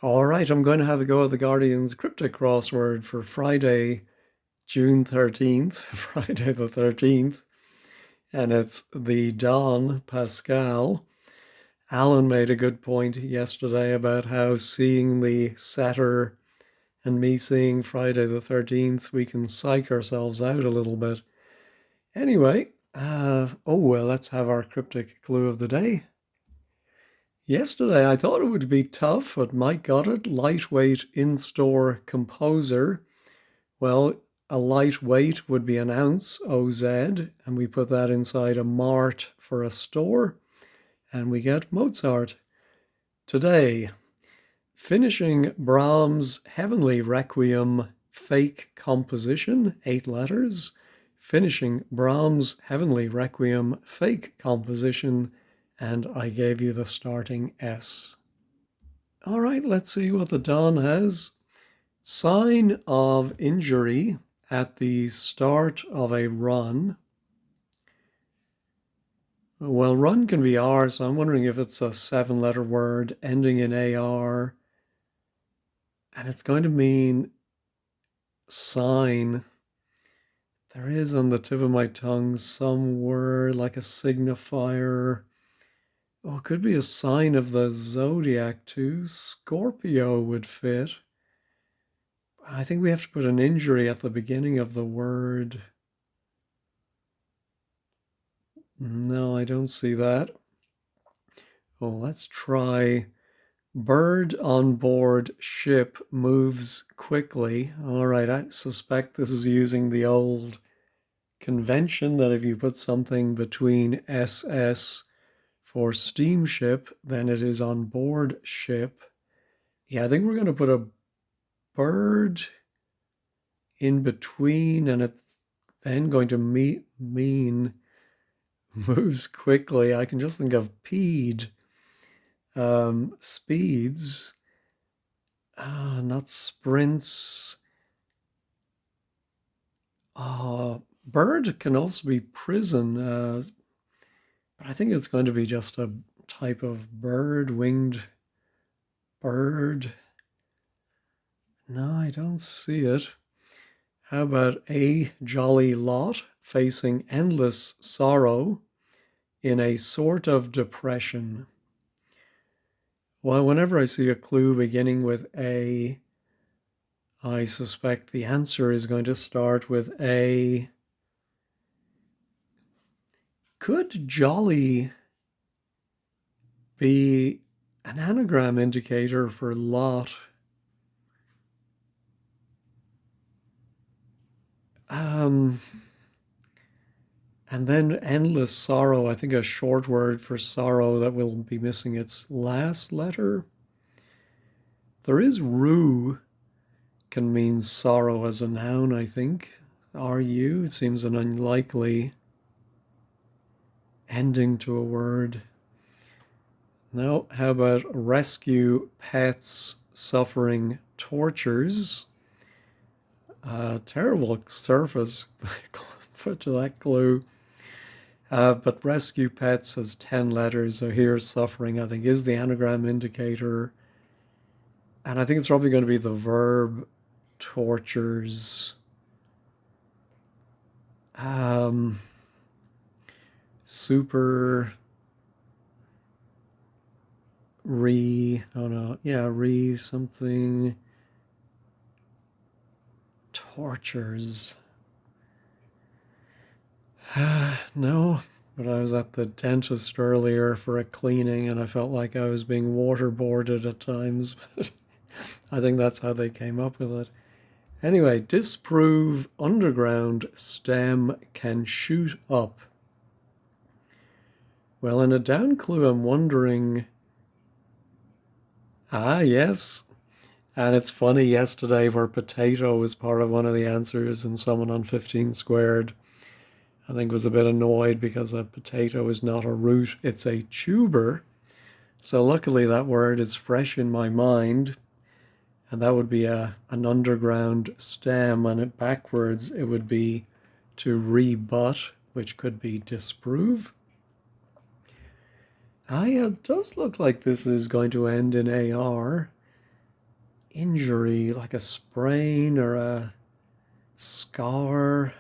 All right, I'm going to have a go at the Guardian's Cryptic Crossword for Friday, June 13th, Friday the 13th, and it's the Don Pascal. Alan made a good point yesterday about how seeing the setter and me seeing Friday the 13th, we can psych ourselves out a little bit. Anyway, let's have our cryptic clue of the day. Yesterday, I thought it would be tough, but Mike got it. Lightweight in-store composer. Well, a lightweight would be an ounce, OZ, and we put that inside a mart for a store, and we get Mozart. Today, finishing Brahms' Heavenly Requiem fake composition, 8 letters. Finishing Brahms' Heavenly Requiem fake composition, and I gave you the starting S. All right, let's see what the Don has. Sign of injury at the start of a run. Well, run can be R, so I'm wondering if it's a 7-letter word ending in AR. And it's going to mean sign. There is on the tip of my tongue some word like a signifier. Oh, it could be a sign of the zodiac too. Scorpio would fit. I think we have to put an injury at the beginning of the word. No, I don't see that. Oh, let's try bird on board ship moves quickly. All right, I suspect this is using the old convention that if you put something between SS for steamship, then it is on board ship. Yeah, I think we're going to put a bird in between, and it's then going to mean moves quickly. I can just think of peed, speeds, not sprints. Bird can also be prison, but I think it's going to be just a type of bird, winged bird. No, I don't see it. How about a jolly lot facing endless sorrow in a sort of depression? Well, whenever I see a clue beginning with A, I suspect the answer is going to start with A. Could jolly be an anagram indicator for lot? And then endless sorrow, I think a short word for sorrow that will be missing its last letter. There is rue, can mean sorrow as a noun, I think. RU, it seems an unlikely ending to a word. Now, how about rescue pets suffering tortures? Terrible surface put to that clue. But rescue pets has 10 letters, so here suffering, I think, is the anagram indicator. And I think it's probably going to be the verb tortures. Super something tortures. No, but I was at the dentist earlier for a cleaning and I felt like I was being waterboarded at times. I think that's how they came up with it. Anyway, disprove underground stem can shoot up. Well, in a down clue, I'm wondering. Yes. And it's funny, yesterday where potato was part of one of the answers and someone on 15 squared I think was a bit annoyed because a potato is not a root, it's a tuber. So luckily that word is fresh in my mind, and that would be an underground stem, and it backwards it would be to rebut, which could be disprove. It does look like this is going to end in AR. injury, like a sprain or a scar.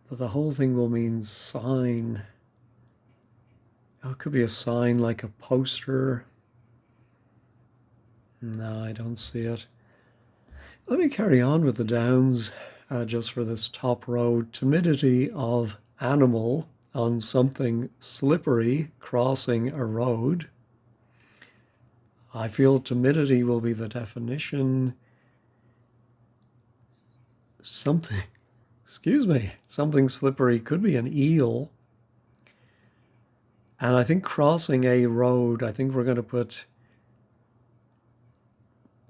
But the whole thing will mean sign. Oh, it could be a sign like a poster. No, I don't see it. Let me carry on with the downs just for this top row. Timidity of animal on something slippery crossing a road. I feel timidity will be the definition. Something, excuse me, something slippery could be an eel. And I think crossing a road, I think we're going to put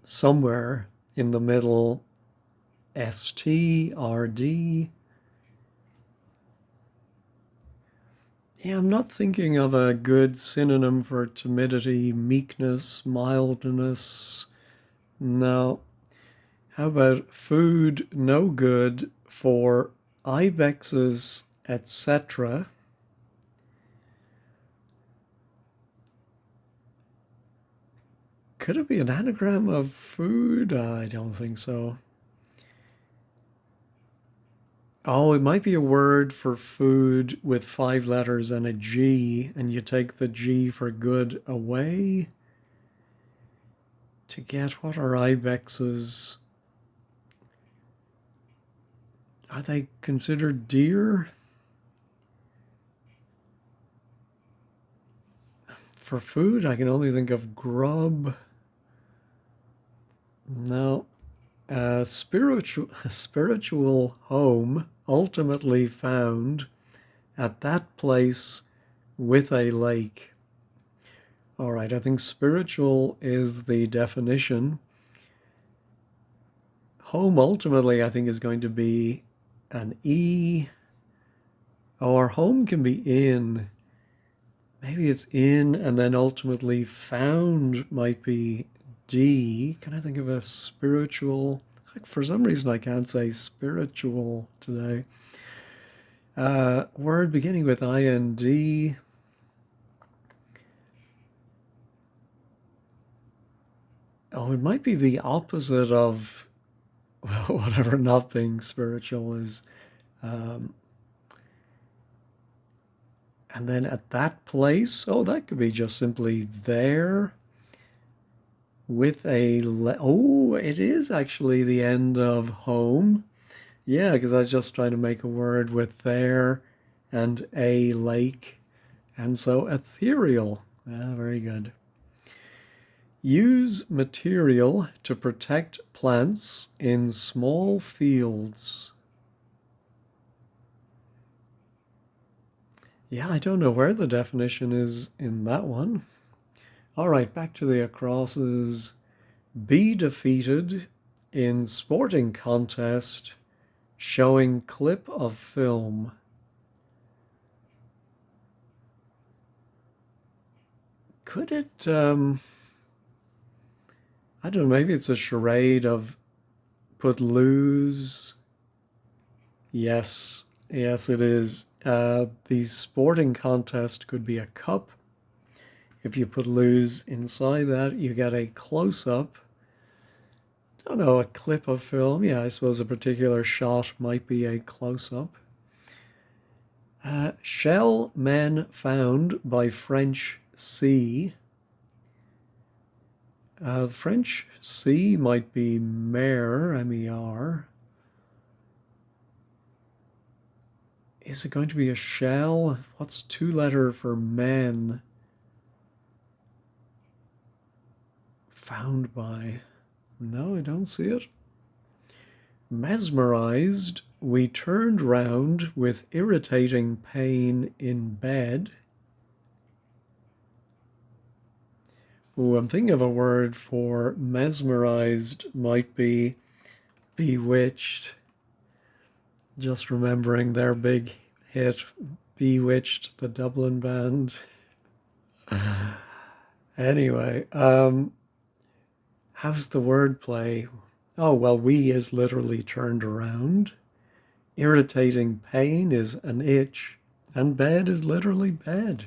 somewhere in the middle STRD. Yeah, I'm not thinking of a good synonym for timidity, meekness, mildness. No. How about food no good for ibexes, etc.? Could it be an anagram of food? I don't think so. Oh, it might be a word for food with 5 letters and a G, and you take the G for good away. To get what are ibexes? Are they considered deer? For food, I can only think of grub. No. Spiritual home ultimately found at that place with a lake. All right, I think spiritual is the definition. Home ultimately, I think, is going to be an E, or home can be in. Maybe it's in, and then ultimately found might be D. Can I think of a spiritual? For some reason, I can't say spiritual today. Word beginning with IND. Oh, it might be the opposite of whatever not being spiritual is. And then at that place, oh, that could be just simply there with a, oh, it is actually the end of home. Yeah, because I was just trying to make a word with there and a lake. And so ethereal. Ah, very good. Use material to protect plants in small fields. Yeah, I don't know where the definition is in that one. All right, back to the acrosses. Be defeated in sporting contest showing clip of film. Could it, I don't know, maybe it's a charade of put lose. Yes, yes, it is. The sporting contest could be a cup. If you put lose inside that, you get a close-up. I don't know, a clip of film. Yeah, I suppose a particular shot might be a close-up. Shell men found by French sea. French sea might be mer, M-E-R. Is it going to be a shell? What's 2-letter for men? Found by. No, I don't see it. Mesmerized, we turned round with irritating pain in bed. Ooh, I'm thinking of a word for mesmerized, might be bewitched. Just remembering their big hit, Bewitched, the Dublin band. Anyway, how's the wordplay? Oh, well, we is literally turned around. Irritating pain is an itch. And bed is literally bed.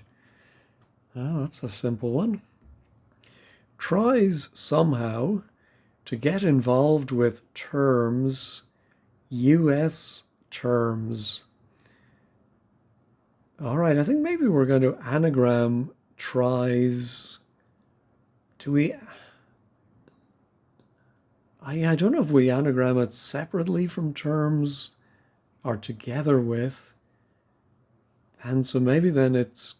Oh, that's a simple one. tries somehow to get involved with terms, US terms. All right, I think maybe we're going to anagram tries. Do we? I don't know if we anagram it separately from terms or together with. And so maybe then it's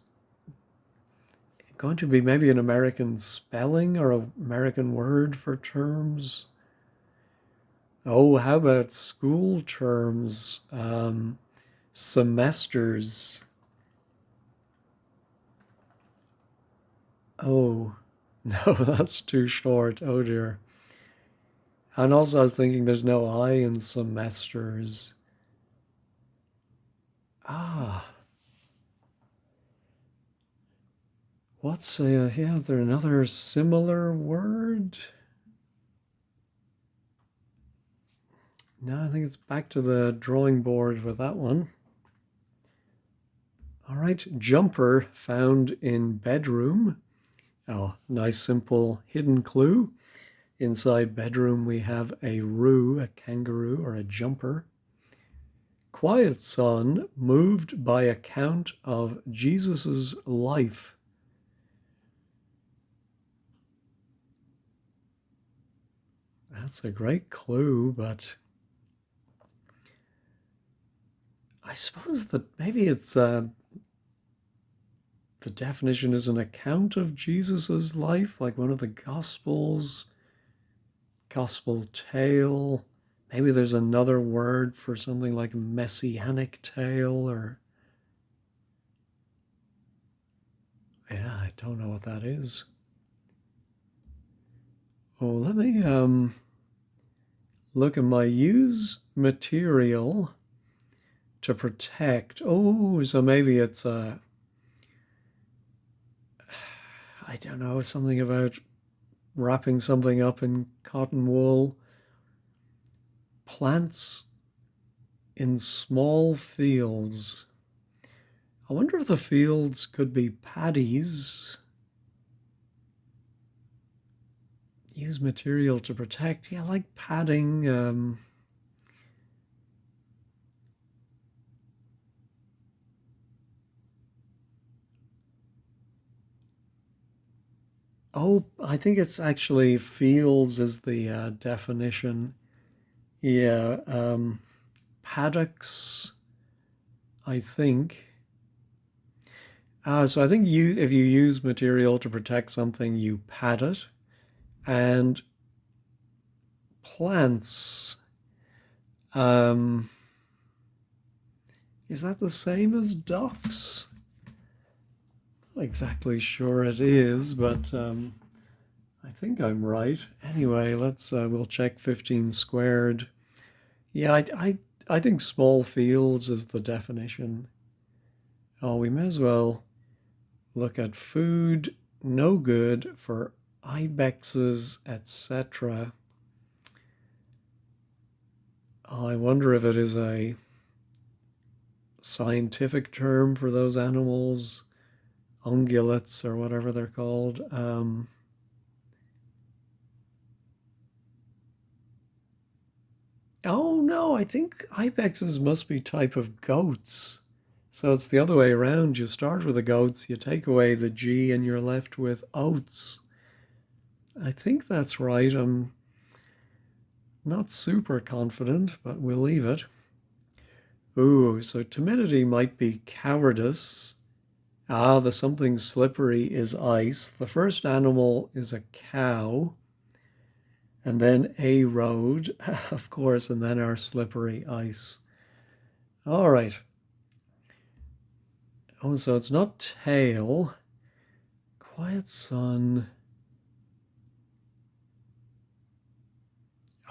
going to be maybe an American spelling or an American word for terms. Oh, how about school terms? Semesters. Oh, no, that's too short. Oh dear. And also I was thinking there's no I in semesters. Ah, yeah, is there another similar word? No, I think it's back to the drawing board with that one. All right, jumper found in bedroom. Oh, nice simple hidden clue. Inside bedroom we have a roo, a kangaroo or a jumper. Quiet son moved by account of Jesus's life. That's a great clue, but I suppose that maybe it's the definition is an account of Jesus's life, like one of the Gospels, gospel tale. Maybe there's another word for something like messianic tale or yeah, I don't know what that is. Oh, let me look at my use material to protect. Oh, so maybe it's I don't know, something about wrapping something up in cotton wool. Plants in small fields. I wonder if the fields could be paddies. Use material to protect. Yeah, like padding. Oh, I think it's actually fields is the definition. Yeah, paddocks, I think. So I think if you use material to protect something, you pad it. And plants, um, is that the same as ducks? Not exactly sure it is, but I think I'm right. Anyway, we'll check 15 squared. Yeah, I think small fields is the definition. Oh, we may as well look at food, no good for ibexes, etc. Oh, I wonder if it is a scientific term for those animals, ungulates or whatever they're called. Oh no, I think ibexes must be type of goats. So it's the other way around. You start with the goats, you take away the G, and you're left with oats. I think that's right. I'm not super confident, but we'll leave it. Ooh, so timidity might be cowardice. Ah, the something slippery is ice. The first animal is a cow, and then a road, of course, and then our slippery ice. All right. Oh, so it's not tail. Quiet son.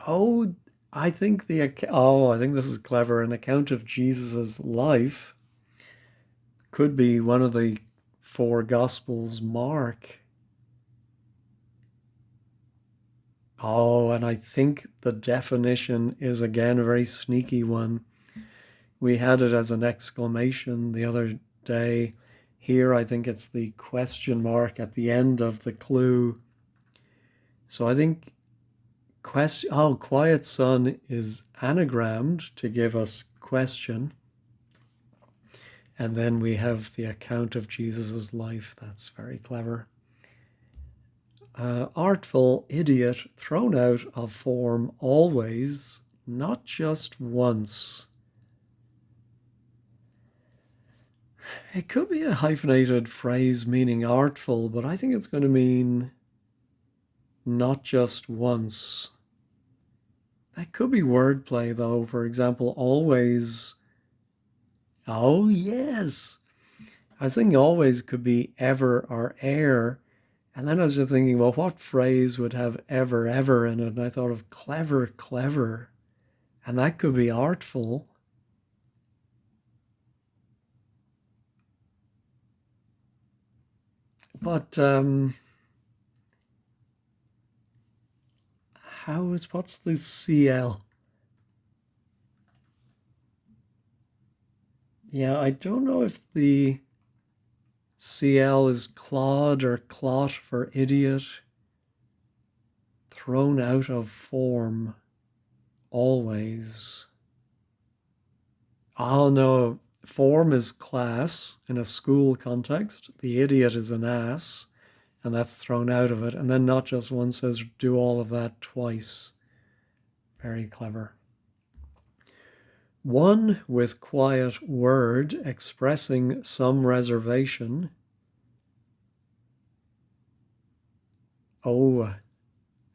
Oh, I think this is clever. An account of Jesus's life could be one of the four Gospels, Mark. Oh, and I think the definition is again a very sneaky one. We had it as an exclamation the other day. Here, I think it's the question mark at the end of the clue. So I think quiet son is anagrammed to give us question. And then we have the account of Jesus's life. That's very clever. Artful idiot, thrown out of form always, not just once. It could be a hyphenated phrase meaning artful, but I think it's going to mean not just once. That could be wordplay, though. For example, always. Oh, yes. I was thinking always could be ever or ere. And then I was just thinking, well, what phrase would have ever, ever in it? And I thought of clever, clever. And that could be artful. But what's the CL? Yeah, I don't know if the CL is clod or clot for idiot. Thrown out of form always. Oh no, form is class in a school context. The idiot is an ass, and that's thrown out of it. And then not just one says do all of that twice. Very clever. One with quiet word expressing some reservation. Oh,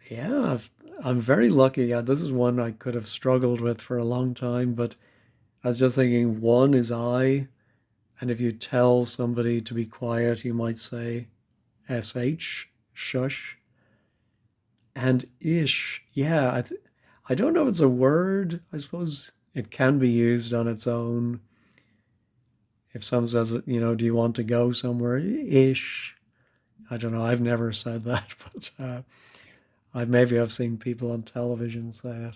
yeah, I'm very lucky. This is one I could have struggled with for a long time, but I was just thinking one is I, and if you tell somebody to be quiet, you might say sh, shush, and ish. Yeah, I don't know if it's a word. I suppose it can be used on its own. If someone says, do you want to go somewhere? Ish. I don't know. I've never said that, but maybe I've seen people on television say it.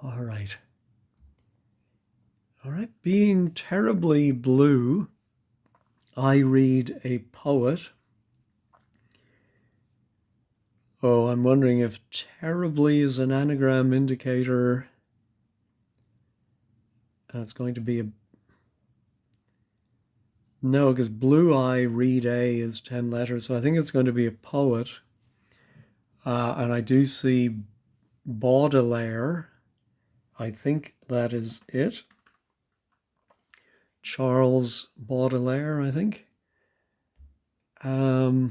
All right. All right. Being terribly blue, I read a poet. Oh, I'm wondering if terribly is an anagram indicator. It's going to be a... No, because blue I read A is 10 letters, so I think it's going to be a poet. And I do see Baudelaire. I think that is it. Charles Baudelaire, I think. Yeah,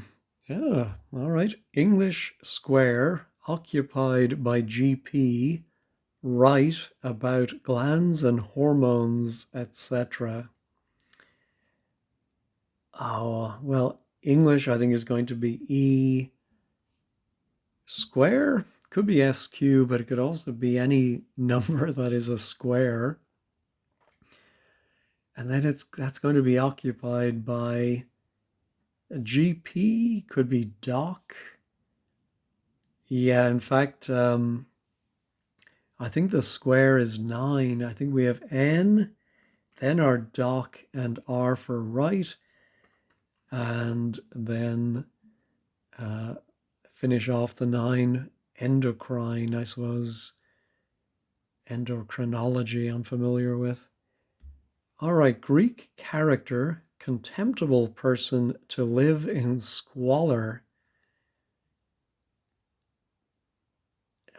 all right. English square occupied by GP, write about glands and hormones, etc. Oh, well, English I think is going to be E square. Could be SQ, but it could also be any number that is a square. And then that's going to be occupied by a GP, could be doc. Yeah, in fact, I think the square is 9. I think we have N, then our doc and R for right, and then finish off the 9, endocrine, I suppose. Endocrinology I'm familiar with. All right, Greek character, contemptible person to live in squalor.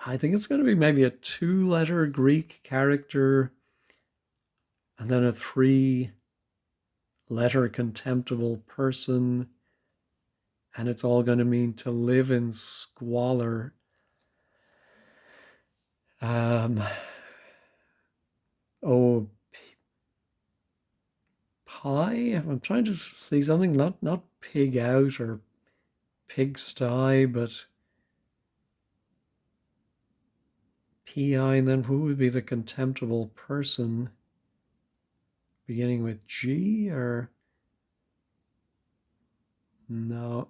I think it's going to be maybe a 2-letter Greek character and then a 3-letter contemptible person. And it's all going to mean to live in squalor. Oh, pie? I'm trying to see something, not pig out or pigsty, but PI, and then who would be the contemptible person? Beginning with G or no?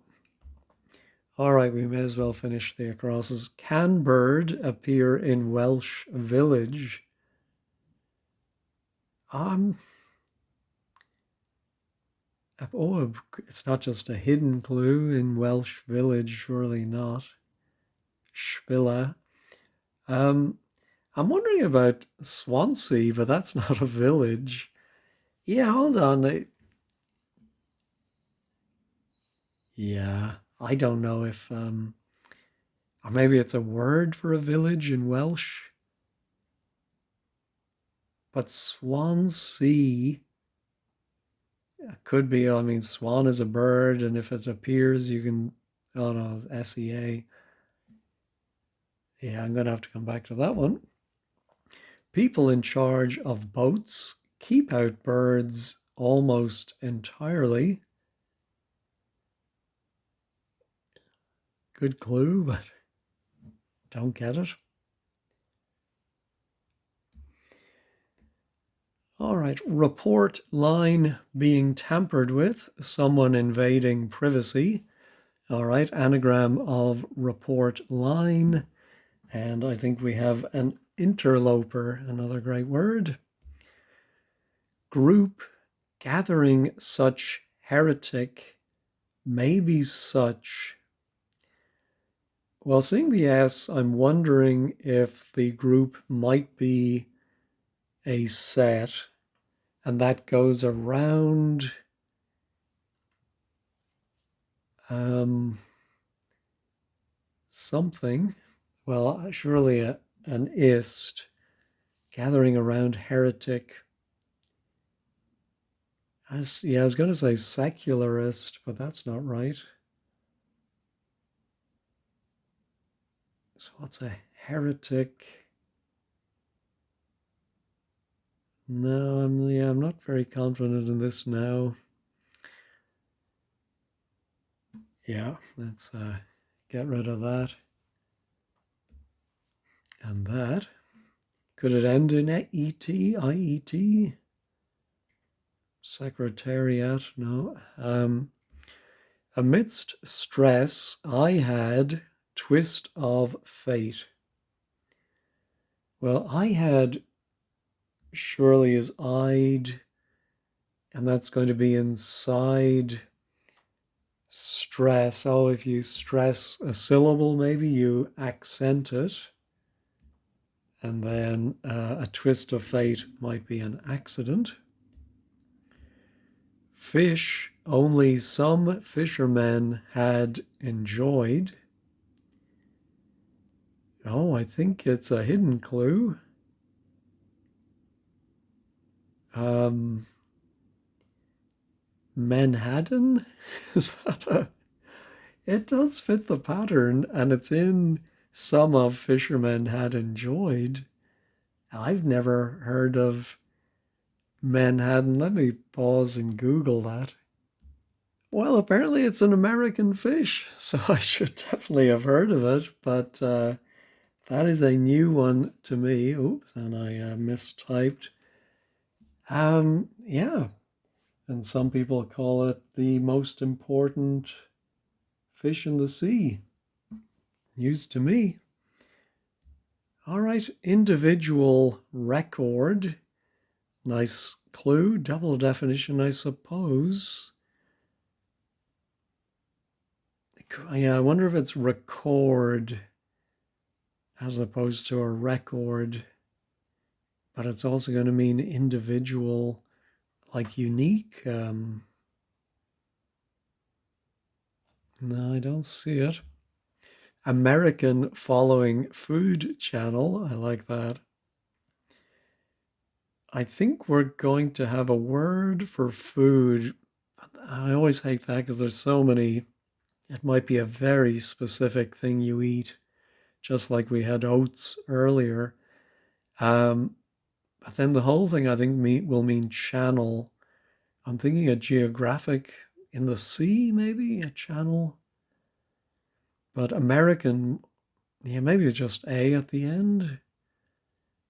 All right, we may as well finish the acrosses. Can bird appear in Welsh village? Oh, it's not just a hidden clue in Welsh village, surely not. Spilla. Um, I'm wondering about Swansea, but that's not a village. Yeah, hold on. Yeah, I don't know if, or maybe it's a word for a village in Welsh, but Swansea could be, I mean, swan is a bird, and if it appears, you can, oh no, SEA. Yeah, I'm going to have to come back to that one. People in charge of boats keep out birds almost entirely. Good clue, but don't get it. All right, report line being tampered with, someone invading privacy. All right, anagram of report line. And I think we have an interloper, another great word. Group gathering such heretic, maybe such. Well, seeing the S, I'm wondering if the group might be a set, and that goes around something. Well, surely an ist gathering around heretic. Yeah, I was going to say secularist, but that's not right. So what's a heretic? No, I'm not very confident in this now. Yeah, let's get rid of that. And that. Could it end in E-T, I-E-T? Secretariat, no. Amidst stress, I had twist of fate. Well, I had surely is I'd, and that's going to be inside stress. Oh, if you stress a syllable, maybe you accent it. And then a twist of fate might be an accident. Fish only some fishermen had enjoyed. Oh, I think it's a hidden clue. Um, Manhattan? Is that a. It does fit the pattern, and it's in some of fishermen had enjoyed. I've never heard of Manhattan. Let me pause and Google that. Well, apparently it's an American fish, so I should definitely have heard of it, but that is a new one to me. Oops, and I mistyped. Yeah, and some people call it the most important fish in the sea. News to me. All right, individual record. Nice clue, double definition, I suppose. Yeah, I wonder if it's record as opposed to a record, but it's also going to mean individual, like unique. No, I don't see it. American following food channel. I like that. I think we're going to have a word for food. I always hate that because there's so many. It might be a very specific thing you eat, just like we had oats earlier. Um, but then the whole thing, I think, will mean channel. I'm thinking a geographic in the sea, maybe a channel. But American, yeah, maybe it's just A at the end.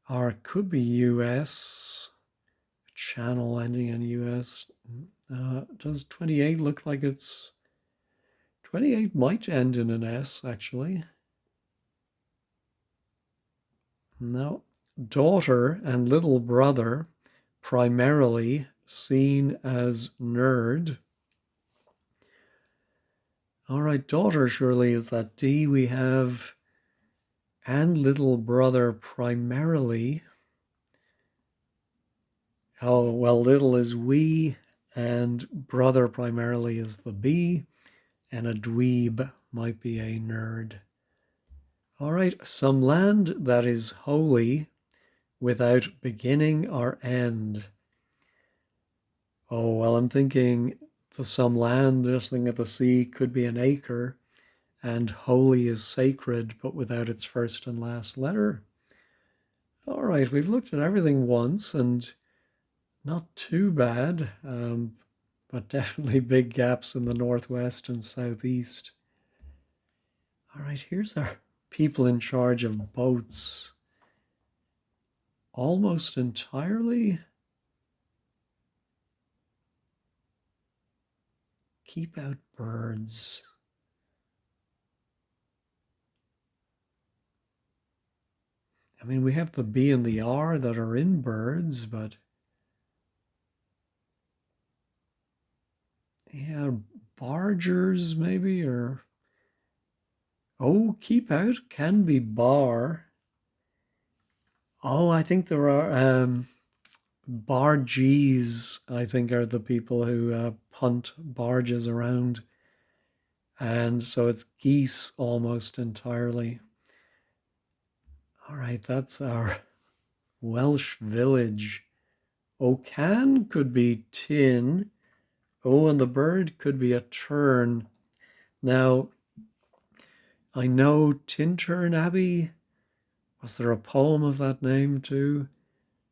Or it could be US, channel ending in US. Does 28 look like it's. 28 might end in an S, actually. No. Daughter and little brother, primarily seen as nerd. All right, daughter surely is that D. We have and little brother primarily. Oh, well, little is we, and brother primarily is the B, and a dweeb might be a nerd. All right, some land that is holy without beginning or end. Oh, well, I'm thinking the some land, just thinking of the sea, could be an acre, and holy is sacred, but without its first and last letter. All right, we've looked at everything once, and not too bad, but definitely big gaps in the northwest and southeast. All right, here's our people in charge of boats. Almost entirely. Keep out birds. I mean, we have the B and the R that are in birds, but yeah, bargers maybe, or oh, keep out can be bar. Oh, I think there are bargees, I think, are the people who punt barges around. And so it's geese almost entirely. All right, that's our Welsh village. Oh, can could be tin. Oh, and the bird could be a tern. Now, I know Tintern Abbey. Was there a poem of that name too?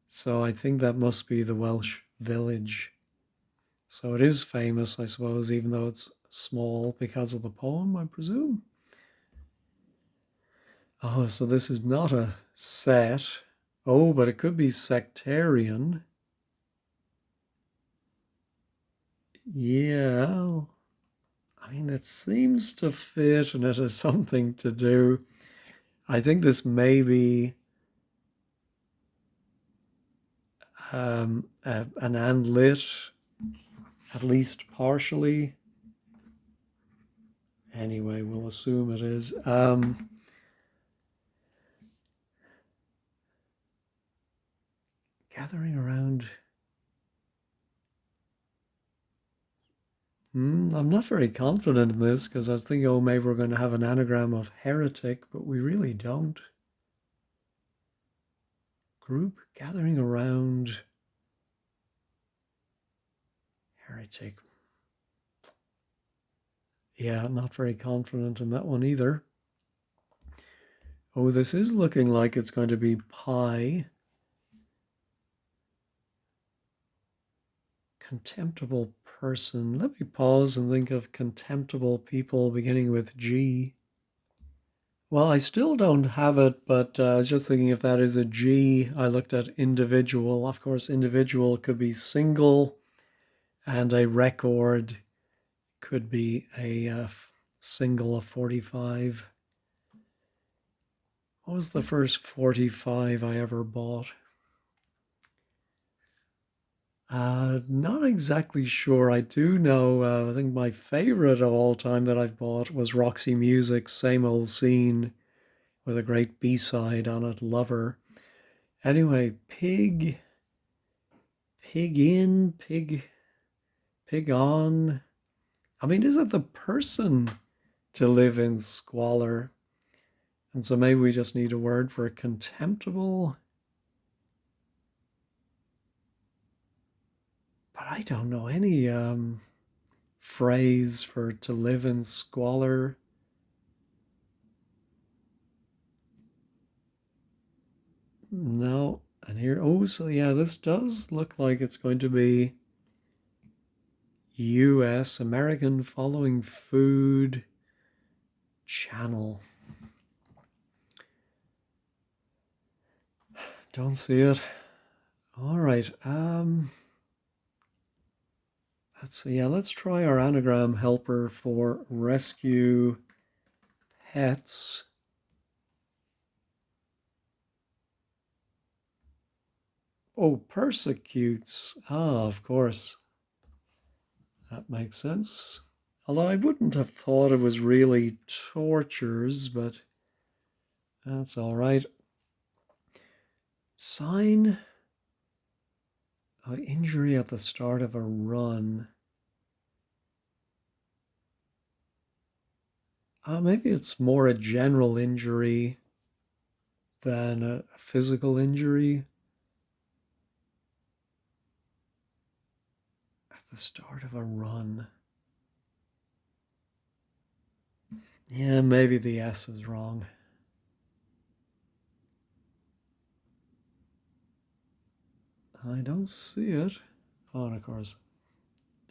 So I think that must be the Welsh village. So it is famous, I suppose, even though it's small because of the poem, I presume. Oh, so this is not a set. Oh, but it could be sectarian. Yeah. I mean, it seems to fit and it has something to do. I think this may be an and lit, at least partially. Anyway, we'll assume it is. Gathering around. I'm not very confident in this because I was thinking, oh, maybe we're going to have an anagram of heretic, but we really don't. Group gathering around heretic. Yeah, not very confident in that one either. Oh, this is looking like it's going to be pi. Contemptible person. Let me pause and think of contemptible people beginning with G. Well, I still don't have it, but I was just thinking if that is a G, I looked at individual. Of course, individual could be single, and a record could be a single of 45. What was the first 45 I ever bought? Not exactly sure. I do know, I think my favorite of all time that I've bought was Roxy Music's Same Old Scene with a great B-side on it, Lover. Anyway, pig, pig in, pig on. I mean, is it the person to live in squalor? And so maybe we just need a word for contemptible. But I don't know any phrase for to live in squalor. No. And here, oh, so yeah, this does look like it's going to be US, American following food channel. Don't see it. All right. Let's see. Yeah, let's try our anagram helper for rescue pets. Oh, persecutes. Ah, of course. That makes sense. Although I wouldn't have thought it was really tortures, but that's all right. Sign of injury at the start of a run. Maybe it's more a general injury than a physical injury at the start of a run. Yeah, maybe the S is wrong. I don't see it. Oh, and of course,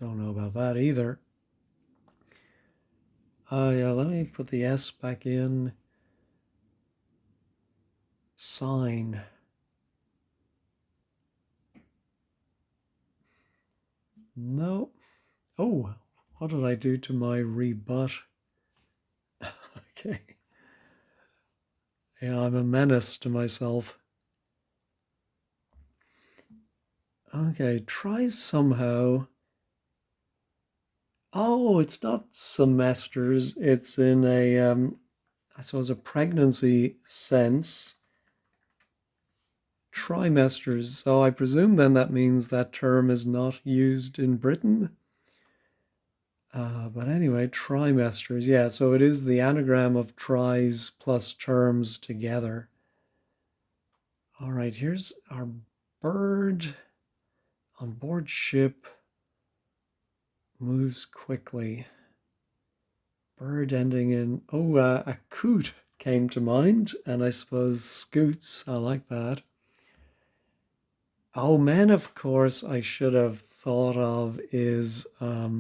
don't know about that either. Yeah, let me put the S back in. Sign. No. Oh, what did I do to my rebut? Okay. Yeah, I'm a menace to myself. Okay, try somehow. Oh, it's not semesters. It's in a, I suppose, a pregnancy sense. Trimesters. So I presume then that means that term is not used in Britain. But anyway, trimesters. Yeah, so it is the anagram of tries plus terms together. All right, here's our bird on board ship moves quickly. Bird ending in, a coot came to mind, and I suppose scoots. I like that. Oh, man, of course, I should have thought of is a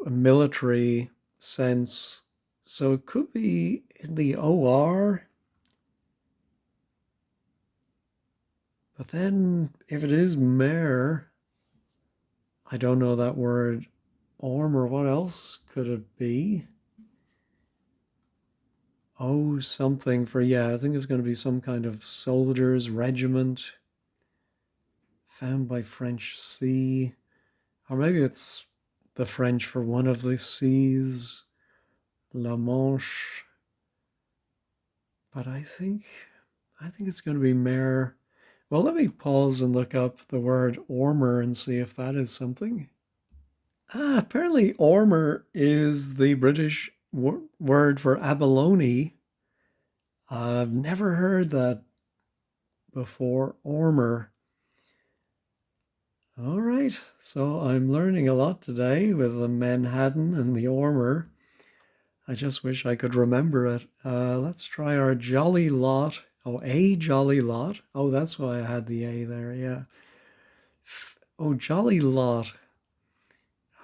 military sense. So it could be in the OR, but then if it is mare, I don't know that word. Orm, or what else could it be? Oh, something for, yeah, I think it's going to be some kind of soldiers regiment found by French sea. Or maybe it's the French for one of the seas, La Manche. But I think it's going to be mare. Well, let me pause and look up the word ormer and see if that is something. Apparently ormer is the British word for abalone. I've never heard that before, ormer. All right, so I'm learning a lot today with the Manhattan and the ormer. I just wish I could remember it. Let's try our jolly lot. Oh, a jolly lot. Oh, that's why I had the A there, yeah. Oh, jolly lot.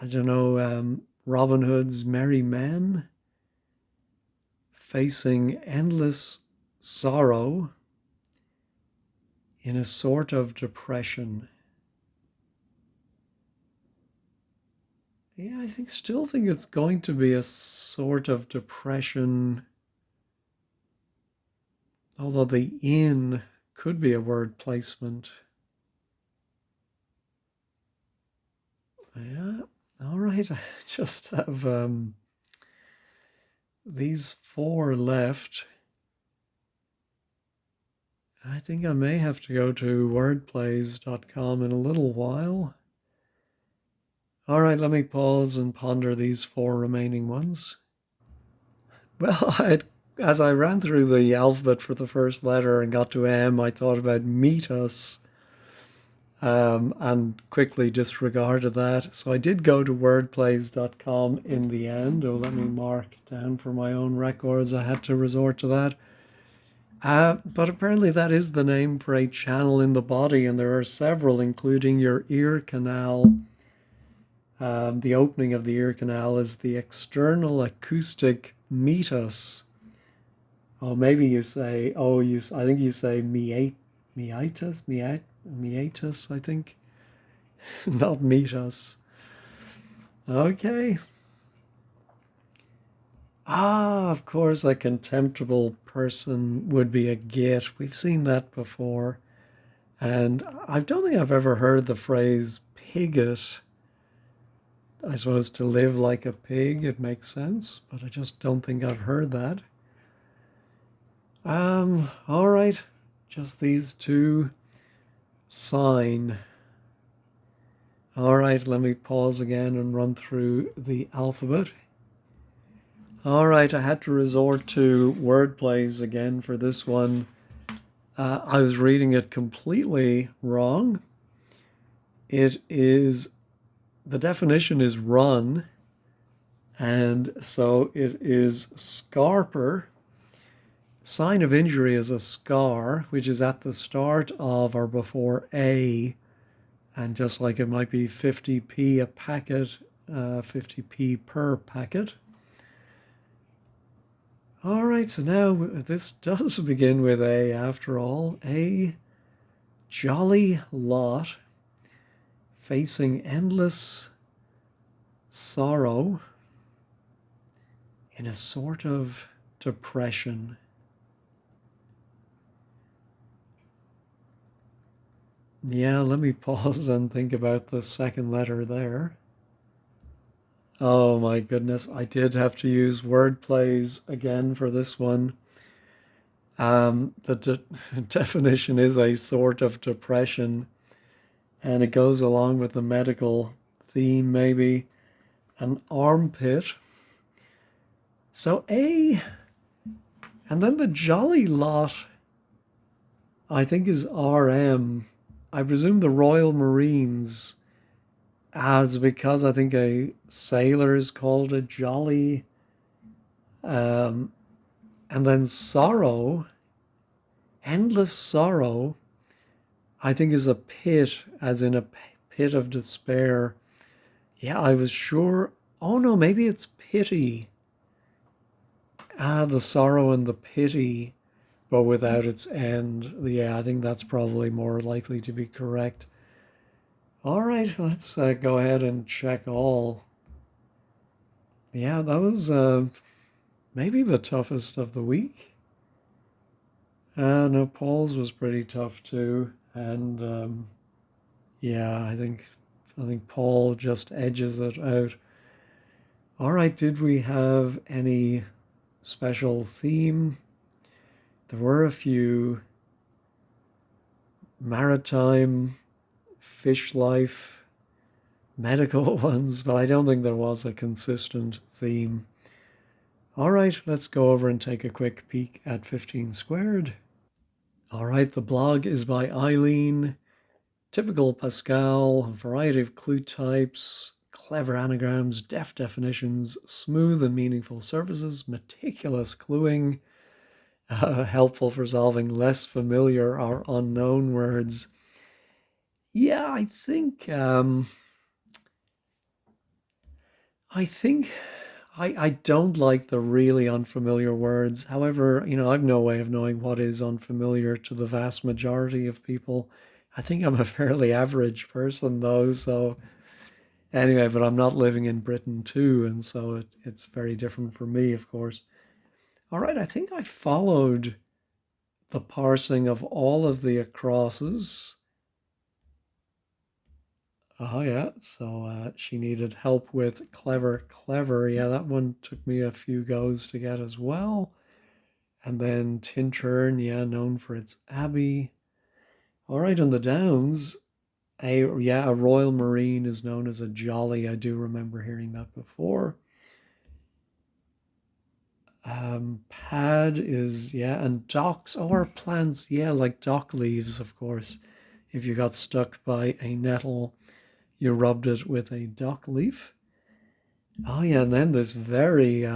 I don't know, Robin Hood's merry men facing endless sorrow in a sort of depression. Yeah, still think it's going to be a sort of depression, although the in could be a word placement. Yeah, all right. I just have these four left. I think I may have to go to wordplays.com in a little while. All right, let me pause and ponder these four remaining ones. Well, as I ran through the alphabet for the first letter and got to M, I thought about meet us, and quickly disregarded that. So I did go to wordplays.com in the end. Oh, let me mark down for my own records. I had to resort to that. But apparently that is the name for a channel in the body, and there are several, including your ear canal. The opening of the ear canal is the external acoustic meatus. Oh, maybe you say, I think you say meatus, I think, not meatus. Okay. Of course, a contemptible person would be a git. We've seen that before. And I don't think I've ever heard the phrase pigget. I suppose to live like a pig, it makes sense, but I just don't think I've heard that. All right, just these two. Sign. All right, let me pause again and run through the alphabet. All right, I had to resort to word plays again for this one. I was reading it completely wrong. It is, the definition is run, and so it is scarper. Sign of injury is a scar, which is at the start of or before A, and just like it might be 50p a packet, 50p per packet. All right, so now this does begin with A after all. A jolly lot facing endless sorrow in a sort of depression. Yeah, let me pause and think about the second letter there. Oh my goodness, I did have to use word plays again for this one. The definition is a sort of depression, and it goes along with the medical theme, maybe. An armpit. So A, and then the jolly lot, I think, is RM. I presume the Royal Marines, as because I think a sailor is called a jolly. Um, and then sorrow, endless sorrow, I think is a pit, as in a pit of despair. Yeah, I was sure. Oh no, maybe it's pity. The sorrow and the pity, but without its end. Yeah, I think that's probably more likely to be correct. All right, let's go ahead and check all. Yeah, that was maybe the toughest of the week. No, Paul's was pretty tough too, and yeah, I think Paul just edges it out. All right, did we have any special theme? There were a few. Maritime, fish life, medical ones, but I don't think there was a consistent theme. All right, let's go over and take a quick peek at 15 squared. All right, the blog is by Eileen. Typical Pascal, a variety of clue types, clever anagrams, deft definitions, smooth and meaningful services, meticulous cluing, helpful for solving less familiar or unknown words. Yeah, I think I don't like the really unfamiliar words. However, I've no way of knowing what is unfamiliar to the vast majority of people. I think I'm a fairly average person though, so anyway, but I'm not living in Britain too, and so it's very different for me, of course. All right, I think I followed the parsing of all of the acrosses. Oh yeah, so she needed help with clever, clever. Yeah, that one took me a few goes to get as well. And then Tintern, yeah, known for its abbey. All right, on the Downs, a Royal Marine is known as a jolly. I do remember hearing that before. Pad is, yeah, and docks or plants, yeah, like dock leaves, of course. If you got stuck by a nettle, you rubbed it with a dock leaf. Oh yeah, and then this very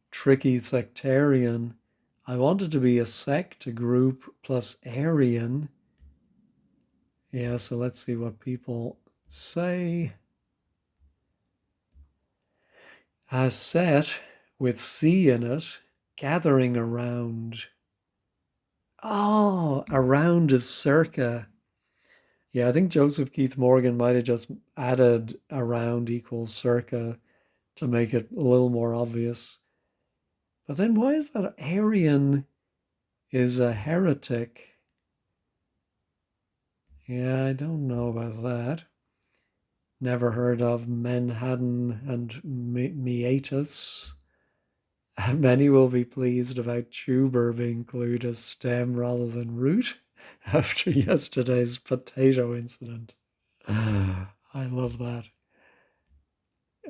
tricky sectarian. I wanted to be a sect, a group plus Aryan. Yeah, so let's see what people say. A set with C in it, gathering around. Oh, around is circa. Yeah, I think Joseph Keith Morgan might have just added around equals circa to make it a little more obvious. But then why is that Aryan is a heretic? Yeah, I don't know about that. Never heard of Menhaden and Meatus. Many will be pleased about tuber being clued as stem rather than root after yesterday's potato incident. I love that.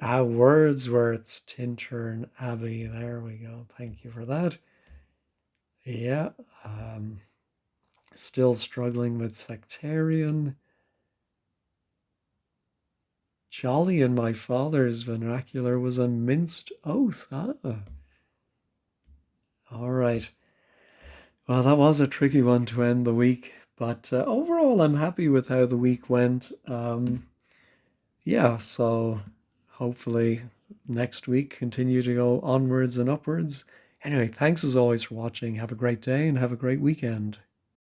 Wordsworth's Tintern Abbey. There we go. Thank you for that. Yeah. Still struggling with sectarian. Jolly in my father's vernacular was a minced oath. Ah. All right. Well, that was a tricky one to end the week, but overall, I'm happy with how the week went. Yeah, so hopefully next week continue to go onwards and upwards. Anyway, thanks as always for watching. Have a great day and have a great weekend.